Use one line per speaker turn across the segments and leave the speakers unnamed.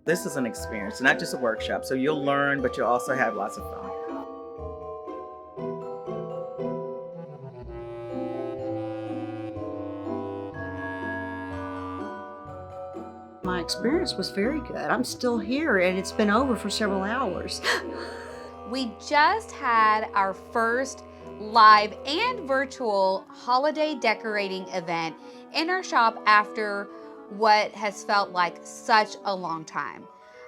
This is an experience, not just a workshop. So you'll learn, but you'll also have lots of fun.
My experience was very good. I'm still here and it's been over for several hours.
We just had our first live and virtual holiday decorating event in our shop after what has felt like such a long time.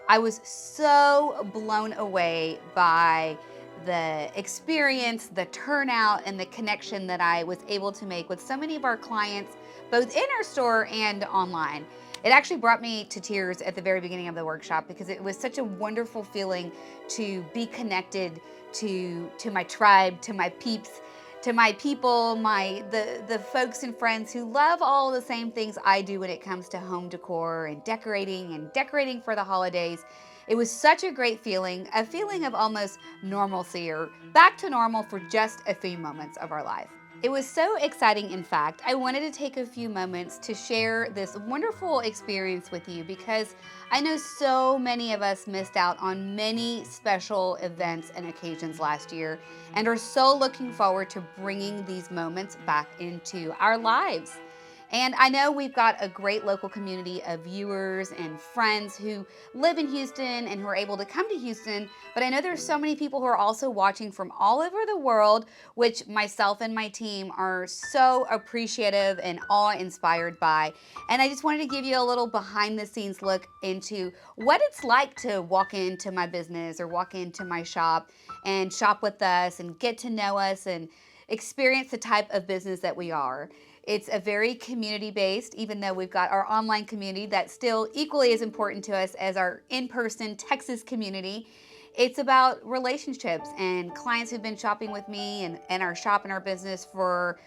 I was so blown away by the experience, the turnout, and the connection that I was able to make with so many of our clients, both in our store and online. It actually brought me to tears at the very beginning of the workshop because it was such a wonderful feeling to be connected to my tribe, to my peeps, to my people, the folks and friends who love all the same things I do when it comes to home decor and decorating for the holidays. It was such a great feeling, a feeling of almost normalcy or back to normal for just a few moments of our life. It was so exciting, in fact, I wanted to take a few moments to share this wonderful experience with you because I know so many of us missed out on many special events and occasions last year and are so looking forward to bringing these moments back into our lives. And I know we've got a great local community of viewers and friends who live in Houston and who are able to come to Houston, but I know there's so many people who are also watching from all over the world, which myself and my team are so appreciative and awe-inspired by. And I just wanted to give you a little behind-the-scenes look into what it's like to walk into my business or walk into my shop and shop with us and get to know us and experience the type of business that we are. It's a very community-based, even though we've got our online community that's still equally as important to us as our in-person Texas community. It's about relationships and clients who've been shopping with me and our shop and our business for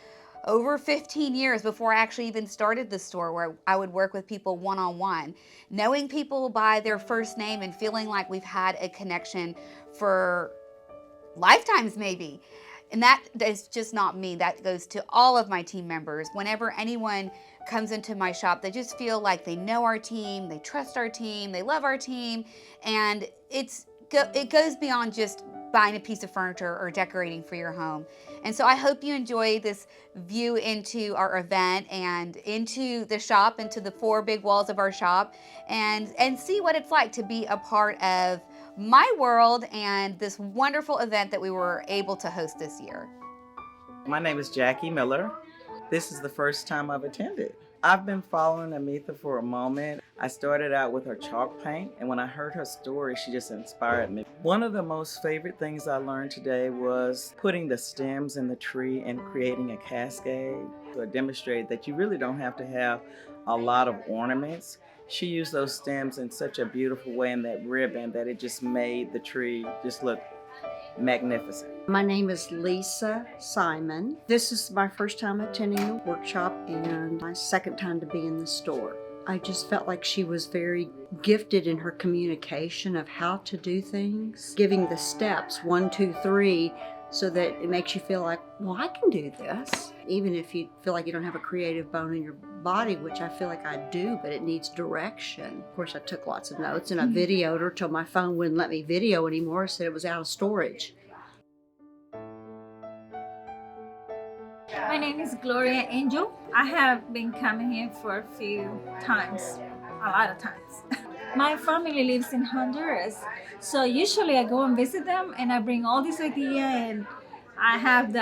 over 15 years before I actually even started the store, where I would work with people one-on-one, knowing people by their first name and feeling like we've had a connection for lifetimes maybe. And that is just not me. That goes to all of my team members. Whenever anyone comes into my shop, they just feel like they know our team, they trust our team, they love our team, and it goes beyond just buying a piece of furniture or decorating for your home. And so I hope you enjoy this view into our event and into the shop, into the four big walls of our shop, and see what it's like to be a part of my world and this wonderful event that we were able to host this year.
My name is Jackie Miller. This is the first time I've attended. I've been following Amitha for a moment. I started out with her chalk paint, and when I heard her story, she just inspired me. One of the most favorite things I learned today was putting the stems in the tree and creating a cascade. So it demonstrated that you really don't have to have a lot of ornaments. She used those stems in such a beautiful way in that ribbon that it just made the tree just look magnificent.
My name is Lisa Simon. This is my first time attending the workshop and my second time to be in the store. I just felt like she was very gifted in her communication of how to do things, giving the steps 1, 2, 3, so that it makes you feel like, well, I can do this. Even if you feel like you don't have a creative bone in your body, which I feel like I do, but it needs direction. Of course, I took lots of notes and I videoed her till my phone wouldn't let me video anymore, said it was out of storage.
My name is Gloria Angel. I have been coming here for a few times, a lot of times. My family lives in Honduras, so usually I go and visit them and I bring all this idea and I have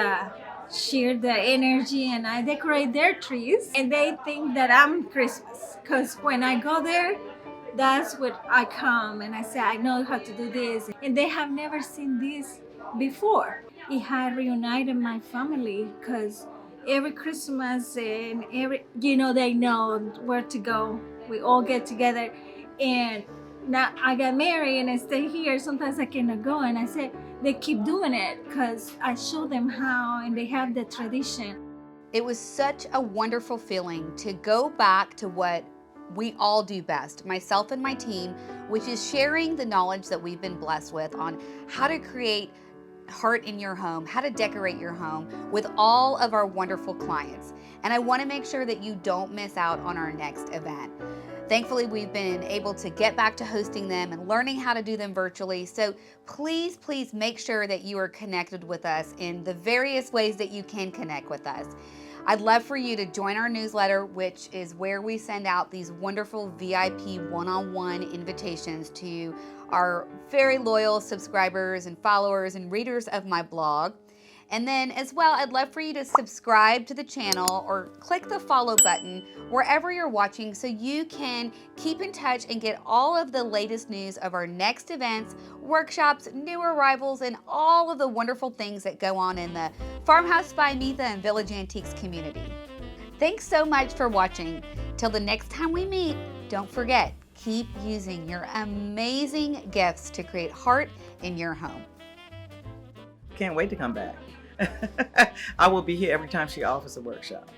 share the energy and I decorate their trees and they think that I'm Christmas because when I go there, that's what I come and I say I know how to do this and they have never seen this before. It had reunited my family because every Christmas and they know where to go. We all get together and now I got married and I stay here. Sometimes I cannot go and I said they keep doing it because I show them how and they have the tradition.
It was such a wonderful feeling to go back to what we all do best, myself and my team, which is sharing the knowledge that we've been blessed with on how to create heart in your home, how to decorate your home with all of our wonderful clients. And I want to make sure that you don't miss out on our next event. Thankfully, we've been able to get back to hosting them and learning how to do them virtually. So please, please make sure that you are connected with us in the various ways that you can connect with us. I'd love for you to join our newsletter, which is where we send out these wonderful VIP one-on-one invitations to our very loyal subscribers and followers and readers of my blog. And then as well, I'd love for you to subscribe to the channel or click the follow button wherever you're watching so you can keep in touch and get all of the latest news of our next events, workshops, new arrivals, and all of the wonderful things that go on in the Farmhouse by Amitha and Village Antiques community. Thanks so much for watching. Till the next time we meet, don't forget, keep using your amazing gifts to create heart in your home.
Can't wait to come back. I will be here every time she offers a workshop.